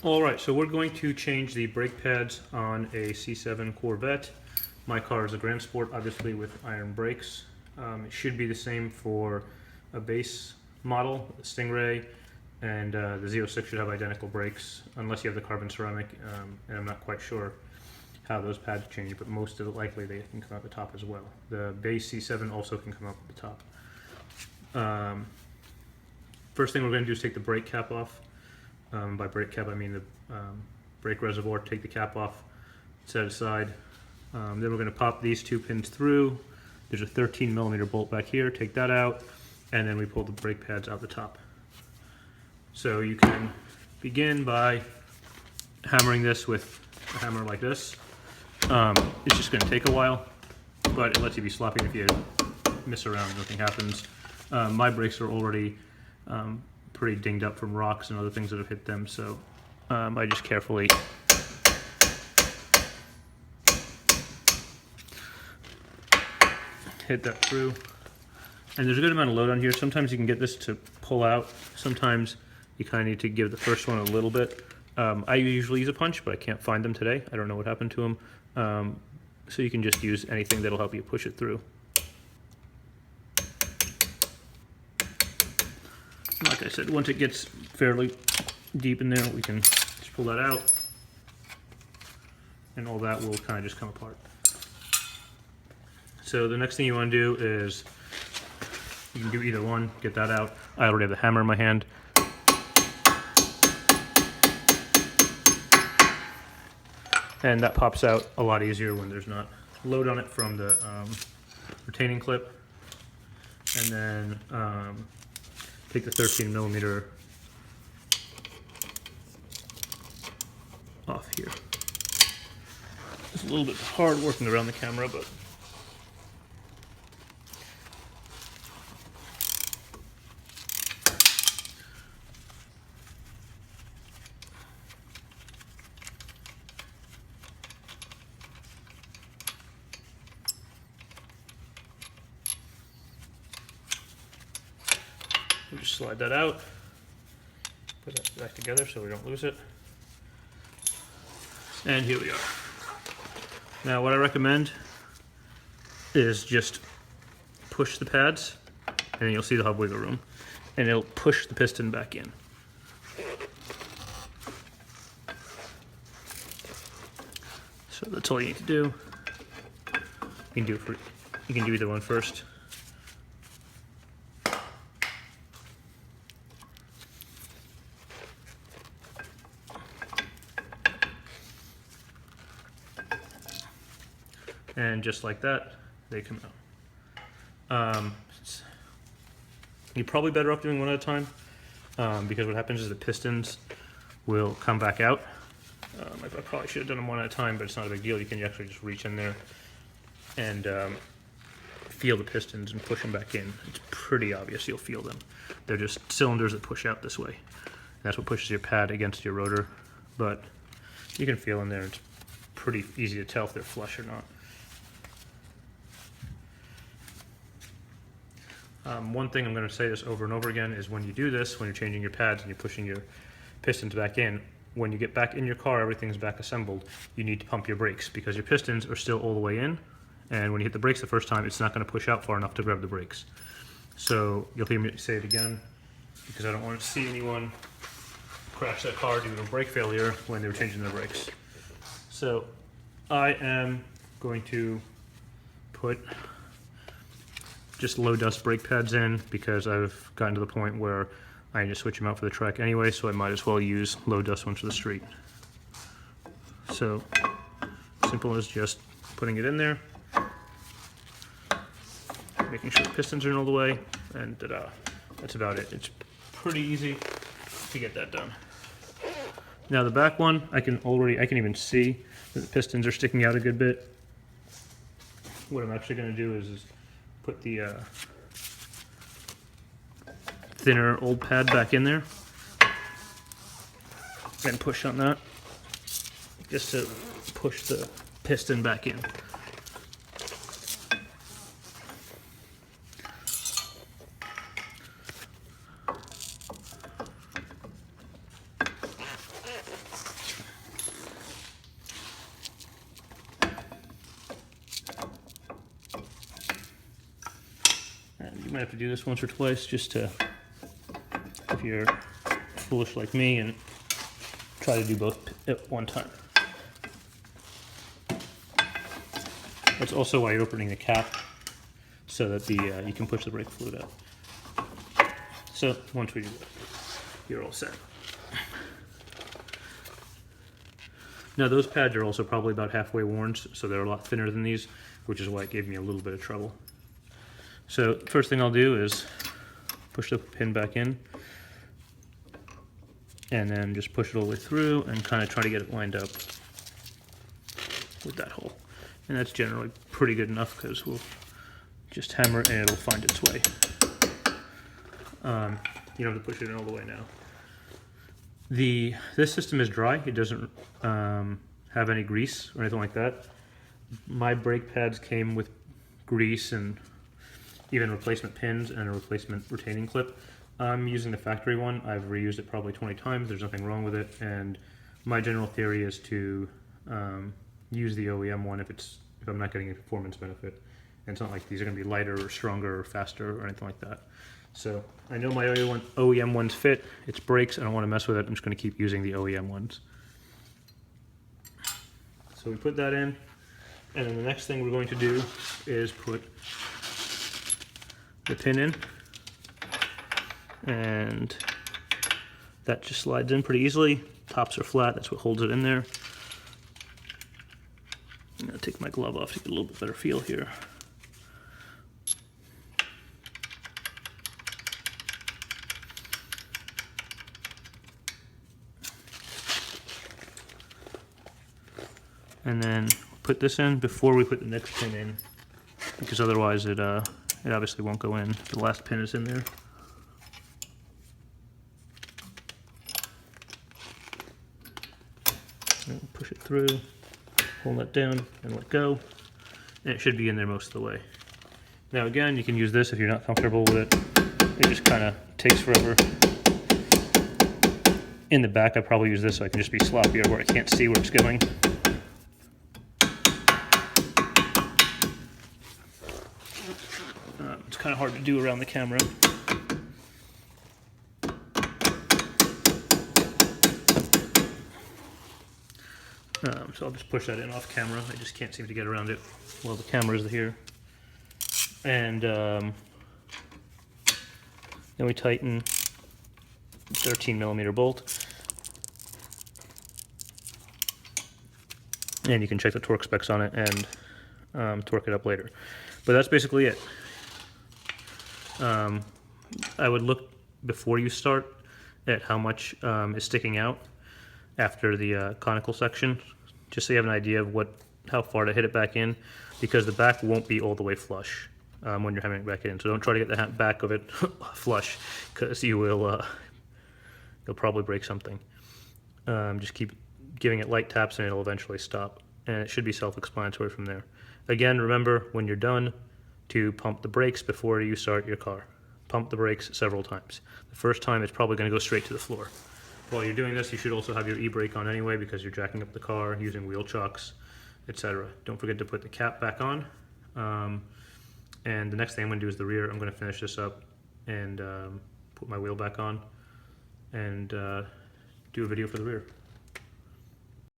Alright, so we're going to change the brake pads on a C7 Corvette. My car is a Grand Sport, obviously with iron brakes. It should be the same for a base model, the Stingray, and the Z06 should have identical brakes, unless you have the carbon ceramic, and I'm not quite sure how those pads change, but most of it likely they can come out the top as well. The base C7 also can come out the top. First thing we're going to do is take the brake cap off. By brake cap I mean the brake reservoir. Take the cap off, set it aside. Then we're going to pop these two pins through. There's a 13mm bolt back here, take that out, and then we pull the brake pads out the top. So you can begin by hammering this with a hammer like this. It's just going to take a while, but it lets you be sloppy. If you miss around, nothing happens. My brakes are already pretty dinged up from rocks and other things that have hit them, so I just carefully hit that through. And there's a good amount of load on here. Sometimes you can get this to pull out. Sometimes you kind of need to give the first one a little bit. I usually use a punch, but I can't find them today. I don't know what happened to them. So you can just use anything that'll help you push it through. Like I said, once it gets fairly deep in there, we can just pull that out, and all that will kind of just come apart. So the next thing you want to do is, you can do either one, get that out. I already have the hammer in my hand. And that pops out a lot easier when there's not load on it from the retaining clip. And then take the 13mm off here. It's a little bit hard working around the camera, but we'll just slide that out, put that back together so we don't lose it. And here we are. Now what I recommend is just push the pads, and then you'll see the hub wiggle room, and it'll push the piston back in. So that's all you need to do. You can do either one first. And just like that, they come out. You're probably better off doing one at a time, because what happens is the pistons will come back out. I probably should have done them one at a time, but it's not a big deal. You can actually just reach in there and feel the pistons and push them back in. It's pretty obvious you'll feel them. They're just cylinders that push out this way. And that's what pushes your pad against your rotor, but you can feel in there. It's pretty easy to tell if they're flush or not. One thing I'm going to say this over and over again is when you do this, when you're changing your pads and you're pushing your pistons back in, when you get back in your car, everything's back assembled, you need to pump your brakes because your pistons are still all the way in, and when you hit the brakes the first time, it's not going to push out far enough to grab the brakes. So you'll hear me say it again, because I don't want to see anyone crash that car due to a brake failure when they were changing their brakes. So I am going to put just low dust brake pads in because I've gotten to the point where I need to switch them out for the track anyway, so I might as well use low dust ones for the street. So simple as just putting it in there, making sure the pistons are in all the way, and that's about it. It's pretty easy to get that done. Now the back one, I can even see that the pistons are sticking out a good bit. What I'm actually going to do is put the thinner old pad back in there and push on that just to push the piston back in. might have to do this once or twice just to, if you're foolish like me, and try to do both at one time. That's also why you're opening the cap, so that you can push the brake fluid out. So once we do that, you're all set. Now those pads are also probably about halfway worn, so they're a lot thinner than these, which is why it gave me a little bit of trouble. So first thing I'll do is push the pin back in, and then just push it all the way through and kind of try to get it lined up with that hole. And that's generally pretty good enough because we'll just hammer it and it'll find its way. You don't have to push it in all the way now. This system is dry. It doesn't have any grease or anything like that. My brake pads came with grease and even replacement pins and a replacement retaining clip. I'm using the factory one. I've reused it probably 20 times. There's nothing wrong with it. And my general theory is to use the OEM one if I'm not getting a performance benefit. And it's not like these are going to be lighter or stronger or faster or anything like that. So I know my OEM ones fit. It's brakes. I don't want to mess with it. I'm just going to keep using the OEM ones. So we put that in. And then the next thing we're going to do is put the pin in. And that just slides in pretty easily. Tops are flat. That's what holds it in there. I'm going to take my glove off to get a little bit better feel here. And then put this in before we put the next pin in, because otherwise it obviously won't go in. The last pin is in there. And push it through, hold that down, and let go. And it should be in there most of the way. Now again, you can use this if you're not comfortable with it. It just kind of takes forever. In the back, I probably use this so I can just be sloppier where I can't see where it's going. It's kind of hard to do around the camera. So I'll just push that in off camera. I just can't seem to get around it while the camera's here. And then we tighten 13mm bolt. And you can check the torque specs on it and torque it up later. But that's basically it. I would look before you start at how much is sticking out after the conical section, just so you have an idea of how far to hit it back in, because the back won't be all the way flush when you're hammering it back in. So don't try to get the back of it flush, because you'll probably break something. Just keep giving it light taps and it'll eventually stop, and it should be self-explanatory from there. Again, remember when you're done to pump the brakes before you start your car. Pump the brakes several times. The first time it's probably going to go straight to the floor. While you're doing this, you should also have your e-brake on anyway, because you're jacking up the car using wheel chocks, etc. Don't forget to put the cap back on. And the next thing I'm going to do is the rear. I'm going to finish this up and put my wheel back on and do a video for the rear.